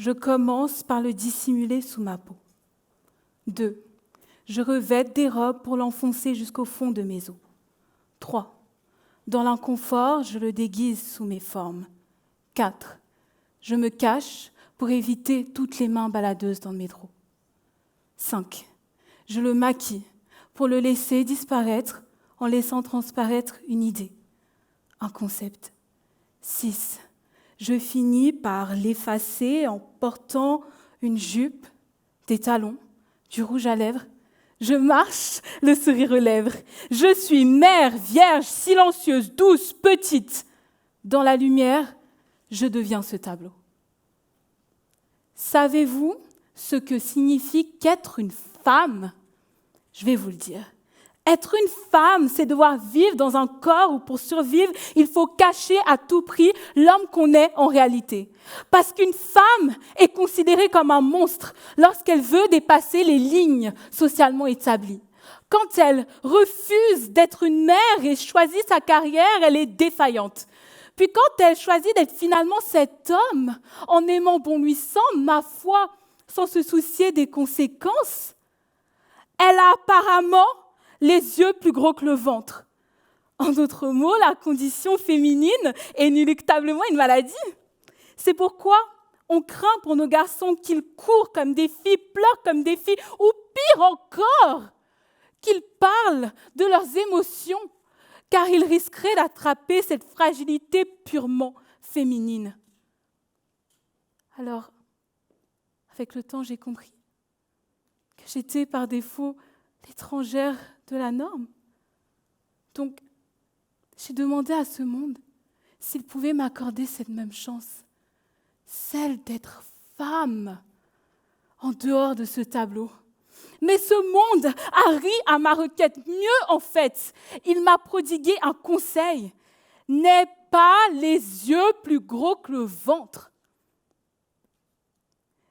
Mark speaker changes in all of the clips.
Speaker 1: Je commence par le dissimuler sous ma peau. 2. Je revête des robes pour l'enfoncer jusqu'au fond de mes os. 3. Dans l'inconfort, je le déguise sous mes formes. 4. Je me cache pour éviter toutes les mains baladeuses dans le métro. 5. Je le maquille pour le laisser disparaître en laissant transparaître une idée, un concept. 6. Je finis par l'effacer en portant une jupe, des talons, du rouge à lèvres. Je marche, le sourire aux lèvres. Je suis mère, vierge, silencieuse, douce, petite. Dans la lumière, je deviens ce tableau. Savez-vous ce que signifie qu'être une femme ? Je vais vous le dire. Être une femme, c'est devoir vivre dans un corps où pour survivre, il faut cacher à tout prix l'homme qu'on est en réalité. Parce qu'une femme est considérée comme un monstre lorsqu'elle veut dépasser les lignes socialement établies. Quand elle refuse d'être une mère et choisit sa carrière, elle est défaillante. Puis quand elle choisit d'être finalement cet homme, en aimant bon lui semble, ma foi, sans se soucier des conséquences, elle a apparemment les yeux plus gros que le ventre. En d'autres mots, la condition féminine est inéluctablement une maladie. C'est pourquoi on craint pour nos garçons qu'ils courent comme des filles, pleurent comme des filles, ou pire encore, qu'ils parlent de leurs émotions, car ils risqueraient d'attraper cette fragilité purement féminine. Alors, avec le temps, j'ai compris que j'étais par défaut l'étrangère de la norme. Donc, j'ai demandé à ce monde s'il pouvait m'accorder cette même chance, celle d'être femme en dehors de ce tableau. Mais ce monde a ri à ma requête. Mieux en fait, il m'a prodigué un conseil. N'aie pas les yeux plus gros que le ventre.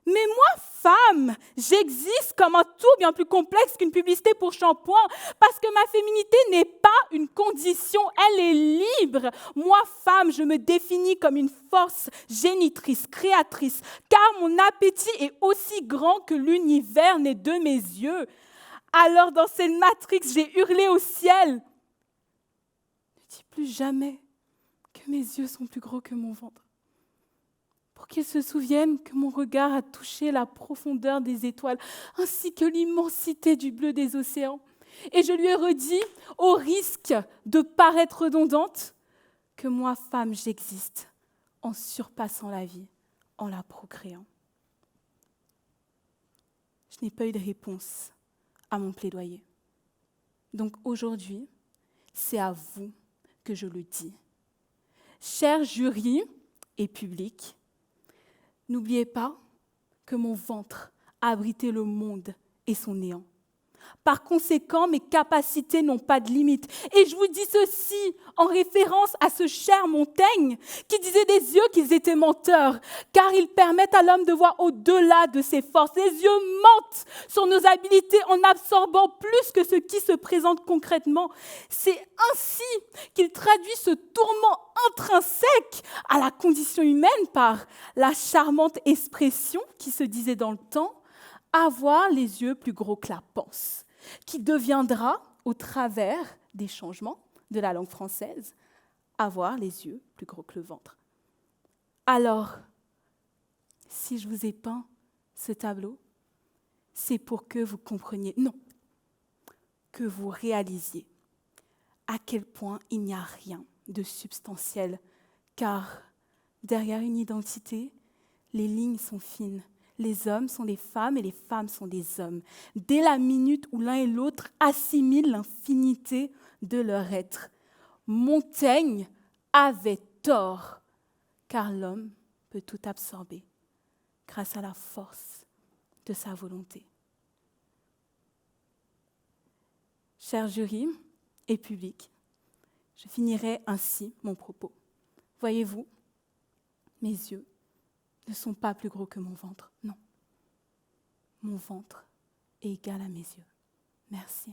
Speaker 1: Mais moi, femme, j'existe comme un tout bien plus complexe qu'une publicité pour shampoing, parce que ma féminité n'est pas une condition, elle est libre. Moi, femme, je me définis comme une force génitrice, créatrice, car mon appétit est aussi grand que l'univers n'est de mes yeux. Alors, dans cette matrix, j'ai hurlé au ciel. Ne dis plus jamais que mes yeux sont plus gros que mon ventre. Pour qu'ils se souviennent que mon regard a touché la profondeur des étoiles, ainsi que l'immensité du bleu des océans. Et je lui ai redit, au risque de paraître redondante, que moi, femme, j'existe, en surpassant la vie, en la procréant. Je n'ai pas eu de réponse à mon plaidoyer. Donc aujourd'hui, c'est à vous que je le dis. Cher jury et public, n'oubliez pas que mon ventre a abrité le monde et son néant. Par conséquent, mes capacités n'ont pas de limite. Et je vous dis ceci en référence à ce cher Montaigne qui disait des yeux qu'ils étaient menteurs, car ils permettent à l'homme de voir au-delà de ses forces. Les yeux mentent sur nos habilités en absorbant plus que ce qui se présente concrètement. C'est ainsi qu'il traduit ce tourment intrinsèque à la condition humaine par la charmante expression qui se disait dans le temps, avoir les yeux plus gros que la panse, qui deviendra, au travers des changements de la langue française, avoir les yeux plus gros que le ventre. Alors, si je vous ai peint ce tableau, c'est pour que vous compreniez, non, que vous réalisiez à quel point il n'y a rien de substantiel, car derrière une identité, les lignes sont fines. Les hommes sont des femmes et les femmes sont des hommes. Dès la minute où l'un et l'autre assimilent l'infinité de leur être. Montaigne avait tort, car l'homme peut tout absorber grâce à la force de sa volonté. Chers jurys et public, je finirai ainsi mon propos. Voyez-vous, mes yeux ne sont pas plus gros que mon ventre, non. Mon ventre est égal à mes yeux. Merci.